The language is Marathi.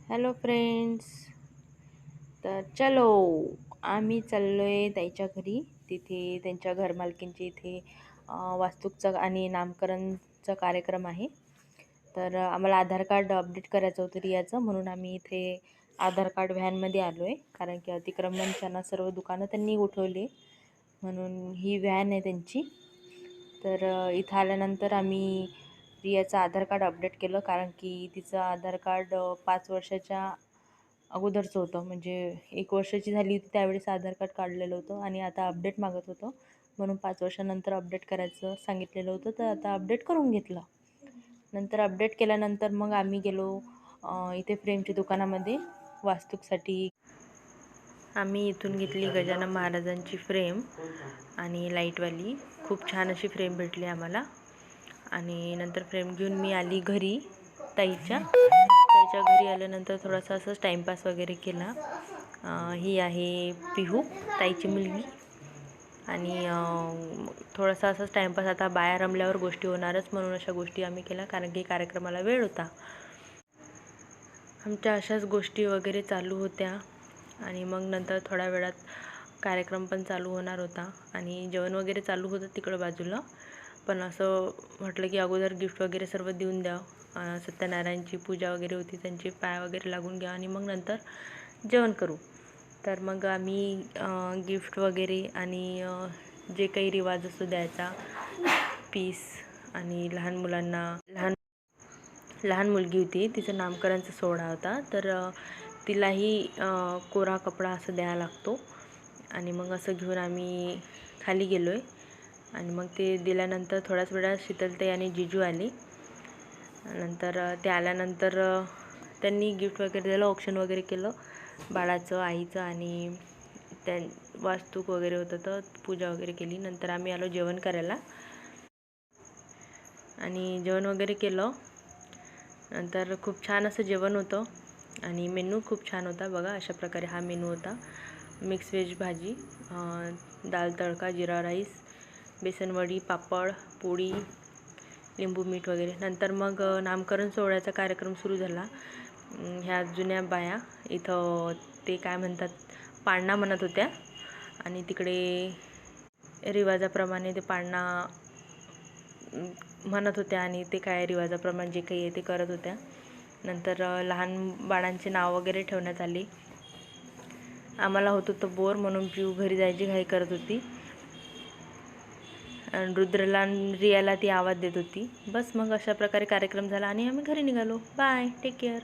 Hello friends. तर चलो आम्ही चाललो आहे ताईच्या घरी. तिथे त्यांच्या घरमालकींची इथे वास्तूचा आणि नामकरणचा कार्यक्रम आहे. तर आम्हाला आधार कार्ड अपडेट करायचं होतं रियाचं, म्हणून आम्ही इथे आधार कार्ड व्हॅनमध्ये आलो आहे. कारण की अतिक्रमणच्या सर्व दुकानं त्यांनी उठवली, म्हणून ही व्हॅन आहे त्यांची. तर इथं आल्यानंतर आम्ही रियाचं आधार कार्ड अपडेट केलं, कारण की तिचं आधार कार्ड 5 वर्षाच्या अगोदरचं होतं. म्हणजे 1 वर्षाची झाली होती त्यावेळेस आधार कार्ड काढलेलं होतं आणि आता अपडेट मागत होतं, म्हणून 5 वर्षानंतर अपडेट करायचं सांगितलेलं होतं. तर आता अपडेट करून घेतलं. नंतर अपडेट केल्यानंतर मग आम्ही गेलो इथे फ्रेमच्या दुकानामध्ये वास्तूसाठी. आम्ही इथून घेतली गजानन महाराजांची फ्रेम आणि लाईटवाली. खूप छान अशी फ्रेम भेटली आम्हाला. आणि नंतर फ्रेम घेऊन मी आली घरी ताईच्या घरी. आल्यानंतर थोडासा असंच टाईमपास वगैरे केला. ही आहे पिहू, ताईची मुलगी. आणि थोडासा असंच टाईमपास. आता बाया रमल्यावर गोष्टी होणारच, म्हणून अशा गोष्टी आम्ही केल्या, कारण की कार्यक्रमाला वेळ होता. आमच्या अशाच गोष्टी वगैरे चालू होत्या. आणि मग नंतर थोड्या वेळात कार्यक्रम पण चालू होणार होता आणि जेवण वगैरे चालू होतं तिकडं बाजूला. पण असं म्हटलं की अगोदर गिफ्ट वगैरे सर्व देऊन द्या. सत्यनारायणची पूजा वगैरे होती, त्यांचे पाय वगैरे लागून घ्या आणि मग नंतर जेवण करू. तर मग आम्ही गिफ्ट वगैरे आणि जे काही रिवाज असतो द्यायचा, पीस. आणि लहान मुलांना लहान मुलगी होती, तिचं नामकरणचा सोहळा होता. तर तिलाही कोरा कपडा असं द्यावा लागतो. आणि मग असं घेऊन आम्ही खाली गेलो आहे. आणि मग ते दिल्यानंतर थोड्याच वेळात शीतलताई आणि जिजू आले. नंतर ते आल्यानंतर त्यांनी गिफ्ट वगैरे दिलं, ऑप्शन वगैरे केलं बाळाचं, आईचं. आणि त्या वास्तूक वगैरे होतं तर पूजा वगैरे केली. नंतर आम्ही आलो जेवण करायला आणि जेवण वगैरे केलं. नंतर खूप छान असं जेवण होतं आणि मेनू खूप छान होता. बघा, अशा प्रकारे हा मेनू होता. मिक्स व्हेज भाजी, दाल तडका, जिरा राईस, बेसनवडी, पापड, पोळी, लिंबू मीठ वगैरे. नंतर मग नामकरण सोहळ्याचा कार्यक्रम सुरू झाला. ह्या जुन्या बाया इथं ते काय म्हणतात, पाळणा म्हणत होत्या. आणि तिकडे रिवाजाप्रमाणे ते पाळणा म्हणत होत्या आणि ते काय रिवाजाप्रमाणे जे काही आहे ते करत होत्या. नंतर लहान बाळांचे नाव वगैरे ठेवण्यात आले. आम्हाला होत होतं बोर, म्हणून पिऊ घरी जायची घाई करत होती. रुद्रला रियाला ती आवाज देत होती. बस मग अशा प्रकारे कार्यक्रम झाला आणि आम्ही घरी निघालो. Bye, take care.